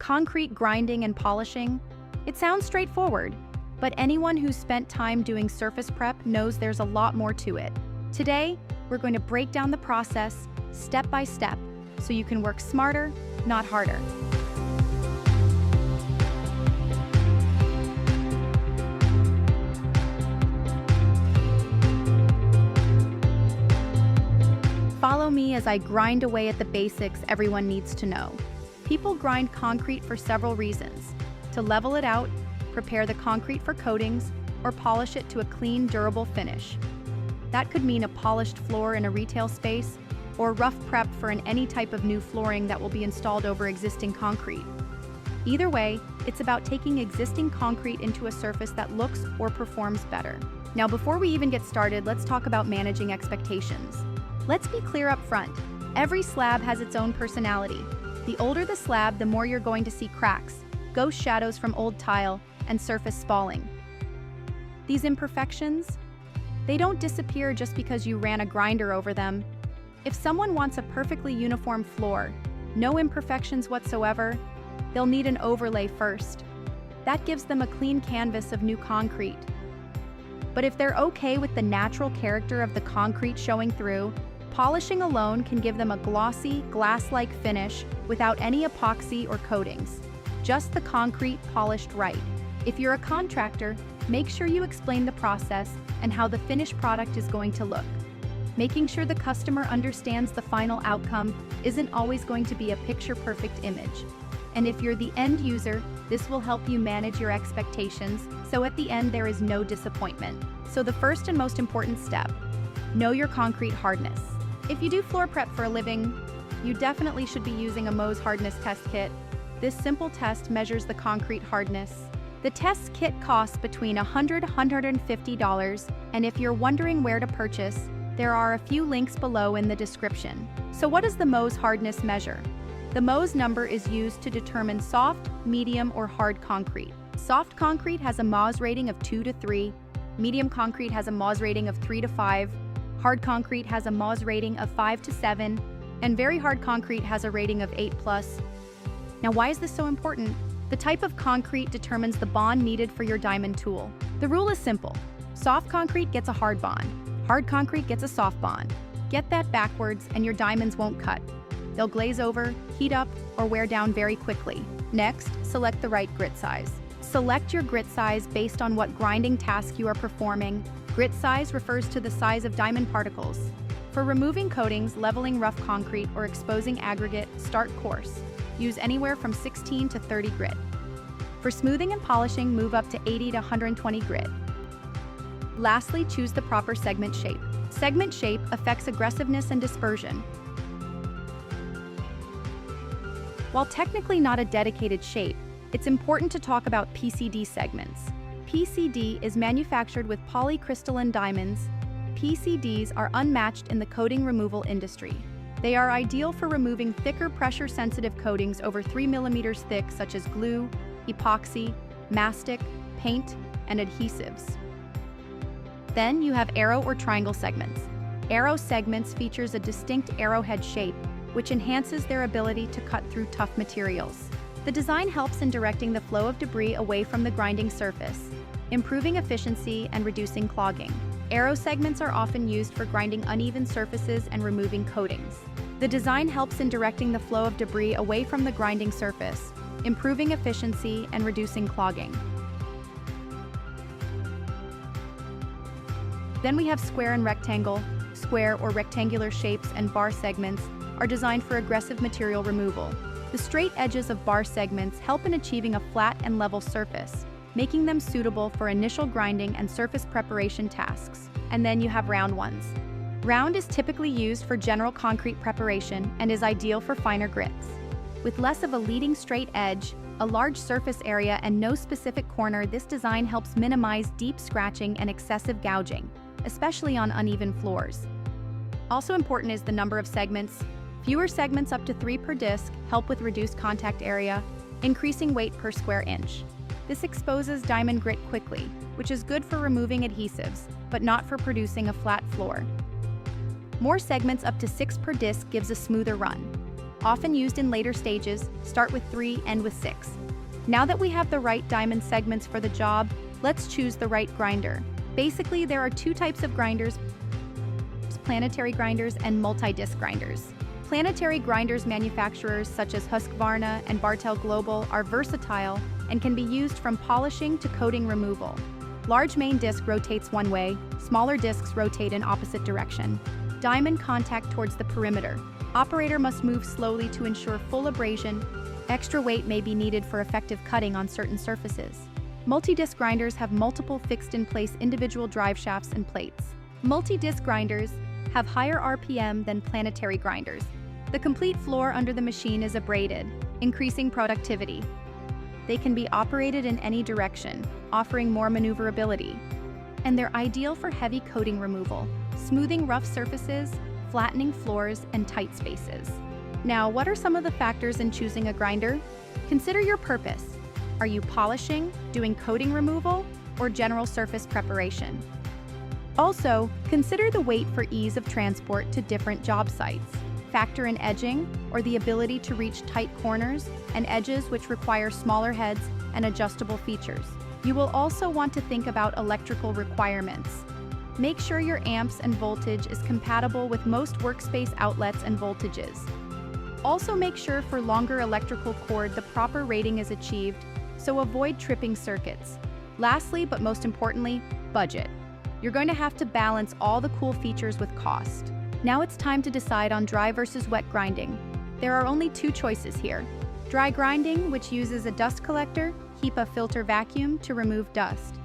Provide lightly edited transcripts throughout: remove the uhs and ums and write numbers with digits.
Concrete grinding and polishing? It sounds straightforward, but anyone who's spent time doing surface prep knows there's a lot more to it. Today, we're going to break down the process step by step so you can work smarter, not harder. Follow me as I grind away at the basics everyone needs to know. People grind concrete for several reasons: to level it out, prepare the concrete for coatings, or polish it to a clean, durable finish. That could mean a polished floor in a retail space, or rough prep for any type of new flooring that will be installed over existing concrete. Either way, it's about taking existing concrete into a surface that looks or performs better. Now, before we even get started, let's talk about managing expectations. Let's be clear up front. Every slab has its own personality. The older the slab, the more you're going to see cracks, ghost shadows from old tile, and surface spalling. These imperfections, they don't disappear just because you ran a grinder over them. If someone wants a perfectly uniform floor, no imperfections whatsoever, they'll need an overlay first. That gives them a clean canvas of new concrete. But if they're okay with the natural character of the concrete showing through, polishing alone can give them a glossy, glass-like finish without any epoxy or coatings. Just the concrete polished right. If you're a contractor, make sure you explain the process and how the finished product is going to look. Making sure the customer understands the final outcome isn't always going to be a picture-perfect image. And if you're the end user, this will help you manage your expectations, so at the end there is no disappointment. So the first and most important step, know your concrete hardness. If you do floor prep for a living, you definitely should be using a MOHS hardness test kit. This simple test measures the concrete hardness. The test kit costs between $100 and $150, and if you're wondering where to purchase, there are a few links below in the description. So what does the MOHS hardness measure? The MOHS number is used to determine soft, medium, or hard concrete. Soft concrete has a MOHS rating of 2 to 3, medium concrete has a MOHS rating of 3 to 5, hard concrete has a MOHS rating of 5 to 7, and very hard concrete has a rating of 8+. Now, why is this so important? The type of concrete determines the bond needed for your diamond tool. The rule is simple. Soft concrete gets a hard bond. Hard concrete gets a soft bond. Get that backwards and your diamonds won't cut. They'll glaze over, heat up, or wear down very quickly. Next, select the right grit size. Select your grit size based on what grinding task you are performing. Grit size refers to the size of diamond particles. For removing coatings, leveling rough concrete, or exposing aggregate, start coarse. Use anywhere from 16 to 30 grit. For smoothing and polishing, move up to 80 to 120 grit. Lastly, choose the proper segment shape. Segment shape affects aggressiveness and dispersion. While technically not a dedicated shape, it's important to talk about PCD segments. PCD is manufactured with polycrystalline diamonds. PCDs are unmatched in the coating removal industry. They are ideal for removing thicker pressure-sensitive coatings over 3 millimeters thick, such as glue, epoxy, mastic, paint, and adhesives. Then you have arrow or triangle segments. Arrow segments features a distinct arrowhead shape, which enhances their ability to cut through tough materials. The design helps in directing the flow of debris away from the grinding surface, improving efficiency and reducing clogging. Arrow segments are often used for grinding uneven surfaces and removing coatings. The design helps in directing the flow of debris away from the grinding surface, improving efficiency and reducing clogging. Then we have square and rectangle. Square or rectangular shapes and bar segments are designed for aggressive material removal. The straight edges of bar segments help in achieving a flat and level surface, making them suitable for initial grinding and surface preparation tasks. And then you have round ones. Round is typically used for general concrete preparation and is ideal for finer grits. With less of a leading straight edge, a large surface area, and no specific corner, this design helps minimize deep scratching and excessive gouging, especially on uneven floors. Also important is the number of segments. Fewer segments, up to 3 per disc, help with reduced contact area, increasing weight per square inch. This exposes diamond grit quickly, which is good for removing adhesives, but not for producing a flat floor. More segments, up to 6 per disc, gives a smoother run. often used in later stages, start with 3, end with 6. Now that we have the right diamond segments for the job, let's choose the right grinder. Basically, there are 2 types of grinders: planetary grinders and multi-disc grinders. Planetary grinders manufacturers such as Husqvarna and Bartel Global are versatile and can be used from polishing to coating removal. Large main disc rotates one way, smaller discs rotate in opposite direction. Diamond contact towards the perimeter. Operator must move slowly to ensure full abrasion. Extra weight may be needed for effective cutting on certain surfaces. Multi-disc grinders have multiple fixed-in-place individual drive shafts and plates. Multi-disc grinders have higher RPM than planetary grinders. The complete floor under the machine is abraded, increasing productivity. They can be operated in any direction, offering more maneuverability. And they're ideal for heavy coating removal, smoothing rough surfaces, flattening floors, and tight spaces. Now, what are some of the factors in choosing a grinder? Consider your purpose. Are you polishing, doing coating removal, or general surface preparation? Also, consider the weight for ease of transport to different job sites. Factor in edging, or the ability to reach tight corners and edges which require smaller heads and adjustable features. You will also want to think about electrical requirements. Make sure your amps and voltage is compatible with most workspace outlets and voltages. Also make sure for longer electrical cord the proper rating is achieved, so avoid tripping circuits. Lastly, but most importantly, budget. You're going to have to balance all the cool features with cost. Now it's time to decide on dry versus wet grinding. There are only 2 choices here. Dry grinding, which uses a dust collector, HEPA filter vacuum to remove dust.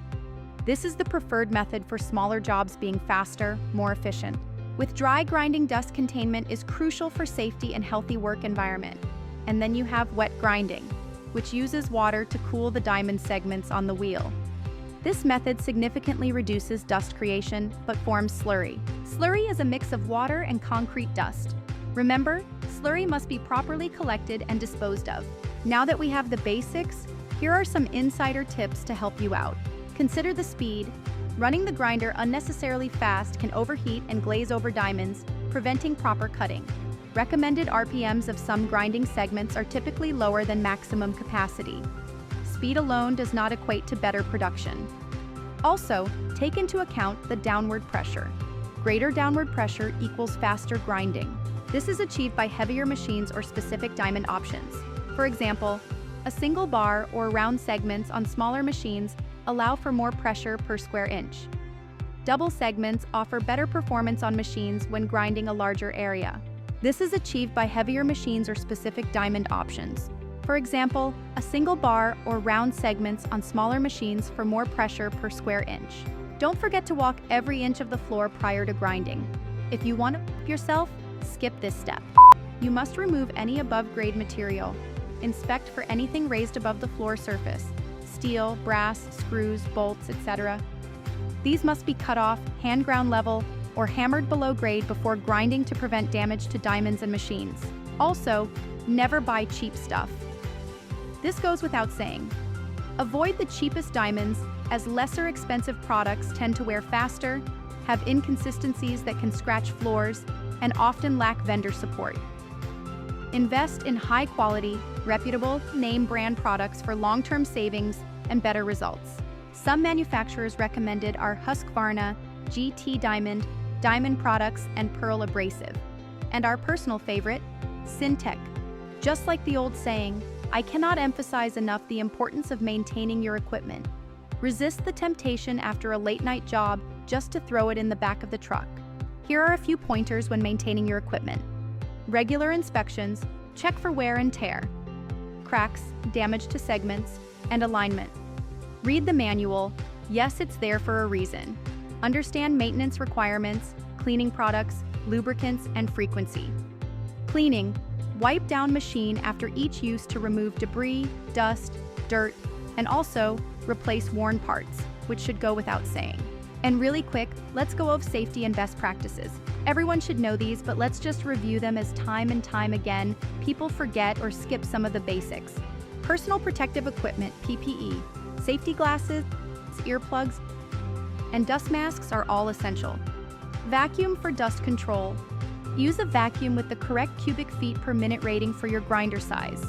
This is the preferred method for smaller jobs being faster, more efficient. With dry grinding, dust containment is crucial for safety and healthy work environment. And then you have wet grinding, which uses water to cool the diamond segments on the wheel. This method significantly reduces dust creation, but forms slurry. Slurry is a mix of water and concrete dust. Remember, slurry must be properly collected and disposed of. Now that we have the basics, here are some insider tips to help you out. Consider the speed. Running the grinder unnecessarily fast can overheat and glaze over diamonds, preventing proper cutting. Recommended RPMs of some grinding segments are typically lower than maximum capacity. Speed alone does not equate to better production. Also, take into account the downward pressure. Greater downward pressure equals faster grinding. This is achieved by heavier machines or specific diamond options. For example, a single bar or round segments on smaller machines allow for more pressure per square inch. Double segments offer better performance on machines when grinding a larger area. This is achieved by heavier machines or specific diamond options. For example, a single bar or round segments on smaller machines for more pressure per square inch. Don't forget to walk every inch of the floor prior to grinding. If you want to yourself, skip this step. You must remove any above-grade material. Inspect for anything raised above the floor surface: steel, brass, screws, bolts, etc. These must be cut off, hand ground level, or hammered below grade before grinding to prevent damage to diamonds and machines. Also, never buy cheap stuff. This goes without saying. Avoid the cheapest diamonds, as lesser expensive products tend to wear faster, have inconsistencies that can scratch floors, and often lack vendor support. Invest in high-quality, reputable, name-brand products for long-term savings and better results. Some manufacturers recommended are Husqvarna, GT Diamond, Diamond Products, and Pearl Abrasive. And our personal favorite, Syntec. Just like the old saying, I cannot emphasize enough the importance of maintaining your equipment. Resist the temptation after a late-night job just to throw it in the back of the truck. Here are a few pointers when maintaining your equipment. Regular inspections, check for wear and tear, cracks, damage to segments, and alignment. Read the manual. Yes, it's there for a reason. Understand maintenance requirements, cleaning products, lubricants, and frequency. Cleaning. Wipe down machine after each use to remove debris, dust, dirt, and also replace worn parts, which should go without saying. And really quick, let's go over safety and best practices. Everyone should know these, but let's just review them as time and time again people forget or skip some of the basics. Personal protective equipment, PPE, safety glasses, earplugs, and dust masks are all essential. Vacuum for dust control. Use a vacuum with the correct cubic feet per minute rating for your grinder size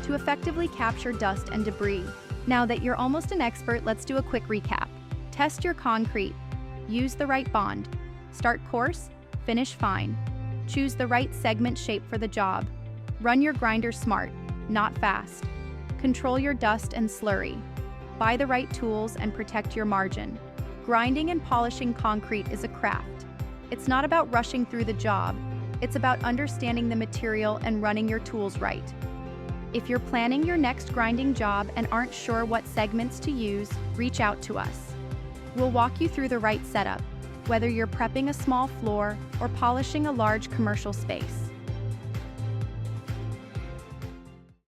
to effectively capture dust and debris. Now that you're almost an expert, let's do a quick recap. Test your concrete. Use the right bond. Start coarse, finish fine. Choose the right segment shape for the job. Run your grinder smart, not fast. Control your dust and slurry. Buy the right tools and protect your margin. Grinding and polishing concrete is a craft. It's not about rushing through the job. It's about understanding the material and running your tools right. If you're planning your next grinding job and aren't sure what segments to use, reach out to us. We'll walk you through the right setup, whether you're prepping a small floor or polishing a large commercial space.